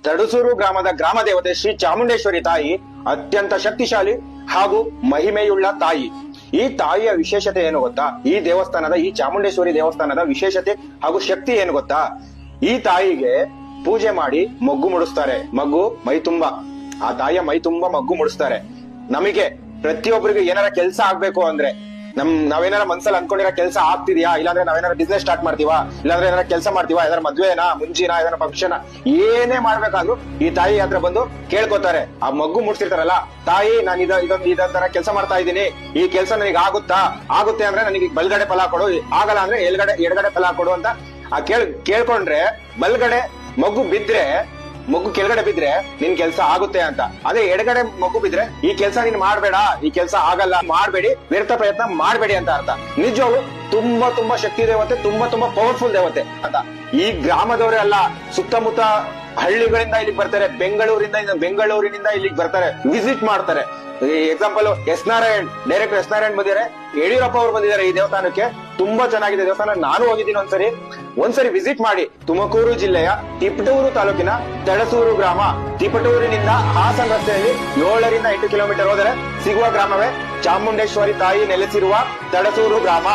ತಡಸೂರು ಗ್ರಾಮದ ಗ್ರಾಮ ದೇವತೆ ಶ್ರೀ ಚಾಮುಂಡೇಶ್ವರಿ ತಾಯಿ ಅತ್ಯಂತ ಶಕ್ತಿಶಾಲಿ ಹಾಗೂ ಮಹಿಮೆಯುಳ್ಳ ತಾಯಿ. ಈ ತಾಯಿಯ ವಿಶೇಷತೆ ಏನು ಗೊತ್ತಾ? ಈ ದೇವಸ್ಥಾನದ, ಈ ಚಾಮುಂಡೇಶ್ವರಿ ದೇವಸ್ಥಾನದ ವಿಶೇಷತೆ ಹಾಗೂ ಶಕ್ತಿ ಏನು ಗೊತ್ತಾ? ಈ ತಾಯಿಗೆ ಪೂಜೆ ಮಾಡಿ ಮಗ್ಗು ಮುಡಿಸ್ತಾರೆ. ಮಗ್ಗು ಮೈ ತುಂಬಾ, ಆ ತಾಯಿಯ ಮೈ ತುಂಬಾ ಮಗ್ಗು ಮುಡಿಸ್ತಾರೆ. ನಮಗೆ ಪ್ರತಿಯೊಬ್ಬರಿಗೆ ಏನಾರ ಕೆಲಸ ಆಗ್ಬೇಕು ಅಂದ್ರೆ, ನಾವೇನಾರ ಮನ್ಸಲ್ಲಿ ಅನ್ಕೊಂಡಿರೋ ಕೆಲಸ ಆಗ್ತಿದ್ಯಾ, ಇಲ್ಲಾಂದ್ರೆ ನಾವೇನಾರ ಬಿಸ್ನೆಸ್ ಸ್ಟಾರ್ಟ್ ಮಾಡ್ತೀವಾ, ಇಲ್ಲಾಂದ್ರೆ ಏನಾರ ಕೆಲಸ ಮಾಡ್ತೀವಾ, ಏನಾರ ಮದ್ವೆನಾ, ಮುಂಚಿನ ಏನಾರ ಫಂಕ್ಷನ್, ಏನೇ ಮಾಡ್ಬೇಕಾದ್ರೂ ಈ ತಾಯಿ ಹತ್ರ ಬಂದು ಕೇಳ್ಕೊತಾರೆ. ಆ ಮಗ್ಗು ಮುಡ್ಸಿರ್ತಾರಲ್ಲ, ತಾಯಿ ನಾನು ಇದೊಂದರ ಕೆಲಸ ಮಾಡ್ತಾ ಇದ್ದೀನಿ, ಈ ಕೆಲಸ ನನಗೆ ಆಗುತ್ತೆ ಅಂದ್ರೆ ನನಗೆ ಬಲ್ಗಡೆ ಫಲ ಕೊಡು, ಆಗಲ್ಲ ಅಂದ್ರೆ ಎಡಗಡೆ ಫಲ ಕೊಡು ಅಂತ ಕೇಳ್ಕೊಂಡ್ರೆ, ಬಲ್ಗಡೆ ಮಗು ಕೆಳಗಡೆ ಬಿದ್ರೆ ನಿನ್ ಕೆಲ್ಸ ಆಗುತ್ತೆ ಅಂತ. ಅದೇ ಎಡಗಡೆ ಮಗು ಬಿದ್ರೆ ಈ ಕೆಲ್ಸ ನೀನ್ ಮಾಡ್ಬೇಡ, ಈ ಕೆಲ್ಸ ಆಗಲ್ಲ, ಮಾಡ್ಬೇಡಿ, ವ್ಯರ್ಥ ಪ್ರಯತ್ನ ಮಾಡ್ಬೇಡಿ ಅಂತ ಅರ್ಥ. ನಿಜವಾಗ್ಲು ತುಂಬಾ ಶಕ್ತಿ ದೇವತೆ, ತುಂಬಾ ಪವರ್ಫುಲ್ ದೇವತೆ ಅಂತ. ಈ ಗ್ರಾಮದವರೇ ಅಲ್ಲ, ಸುತ್ತಮುತ್ತ ಹಳ್ಳಿಗಳಿಂದ ಇಲ್ಲಿಗೆ ಬರ್ತಾರೆ, ಬೆಂಗಳೂರಿನಿಂದ ಇಲ್ಲಿಗೆ ಬರ್ತಾರೆ, ವಿಸಿಟ್ ಮಾಡ್ತಾರೆ. ಎಕ್ಸಾಂಪಲ್ ಡೈರೆಕ್ಟರ್ ಎಸ್ ನಾರಾಯಣ್ ಬಂದಿದ್ದಾರೆ, ಯಡಿಯೂರಪ್ಪ ಅವರು ಬಂದಿದ್ದಾರೆ ಈ ದೇವಸ್ಥಾನಕ್ಕೆ. ತುಂಬಾ ಚೆನ್ನಾಗಿದೆ ದೇವಸ್ಥಾನ, ನಾನು ಹೋಗಿದ್ದೀನಿ ಒಂದ್ಸರಿ ವಿಸಿಟ್ ಮಾಡಿ. ತುಮಕೂರು ಜಿಲ್ಲೆಯ ತಿಪಟೂರು ತಾಲೂಕಿನ ತಡಸೂರು ಗ್ರಾಮ, ತಿಪಟೂರಿನಿಂದ ಹಾಸನ ರಸ್ತೆಯಲ್ಲಿ 7 ರಿಂದ 8 ಕಿಲೋಮೀಟರ್ ಹೋದರೆ ಸಿಗುವ ಗ್ರಾಮವೇ ಚಾಮುಂಡೇಶ್ವರಿ ತಾಯಿ ನೆಲೆಸಿರುವ ತಡಸೂರು ಗ್ರಾಮ.